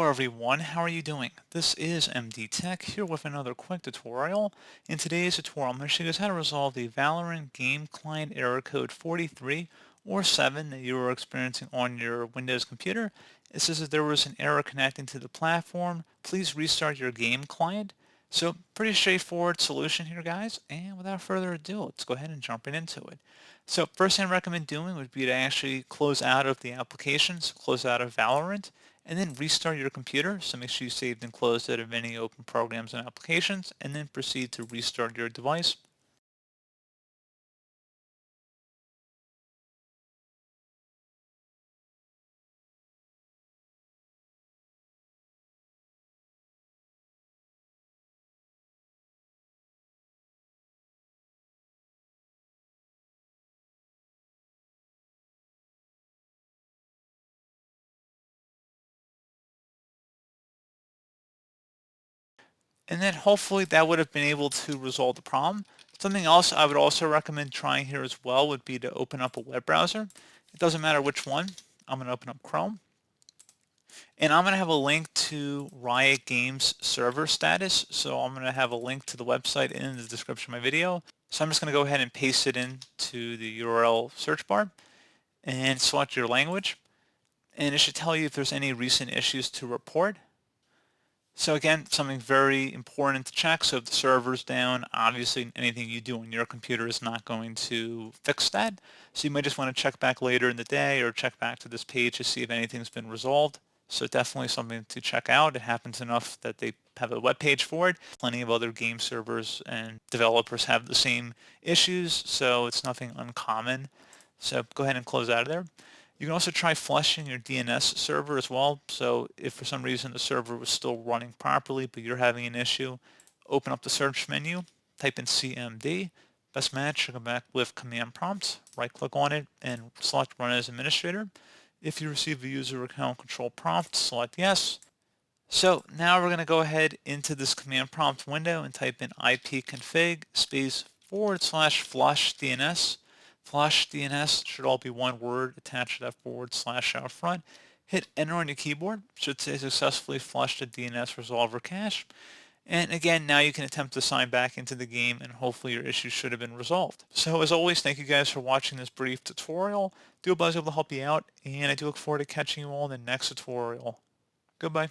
Hello everyone, how are you doing? This is MD Tech here with another quick tutorial. In today's tutorial, I'm going to show you guys how to resolve the Valorant game client error code 43 or 7 that you were experiencing on your Windows computer. It says that there was an error connecting to the platform. Please restart your game client. So pretty straightforward solution here, guys. And without further ado, let's go ahead and jump right into it. So first thing I recommend doing would be to actually close out of the applications, close out of Valorant, and then restart your computer. So make sure you saved and closed out of any open programs and applications, and then proceed to restart your device. And then hopefully that would have been able to resolve the problem. Something else I would also recommend trying here as well would be to open up a web browser. It doesn't matter which one. I'm going to open up Chrome. And I'm going to have a link to Riot Games server status. So I'm going to have a link to the website in the description of my video. So I'm just going to go ahead and paste it into the URL search bar and select your language. And it should tell you if there's any recent issues to report. So again, something very important to check. So if the server's down, obviously anything you do on your computer is not going to fix that. So you might just want to check back later in the day or check back to this page to see if anything's been resolved. So definitely something to check out. It happens enough that they have a web page for it. Plenty of other game servers and developers have the same issues, so it's nothing uncommon. So go ahead and close out of there. You can also try flushing your DNS server as well. So if for some reason the server was still running properly, but you're having an issue, open up the search menu, type in CMD. Best match, come back with command prompt, right click on it and select run as administrator. If you receive a user account control prompt, select yes. So now we're going to go ahead into this command prompt window and type in ipconfig space /flush DNS. Flush DNS should all be one word attached to that / out front. Hit enter on your keyboard. Should say successfully flushed the DNS resolver cache. And again, now you can attempt to sign back into the game and hopefully your issue should have been resolved. So as always, thank you guys for watching this brief tutorial. Do hope I was able to help you out, and I do look forward to catching you all in the next tutorial. Goodbye.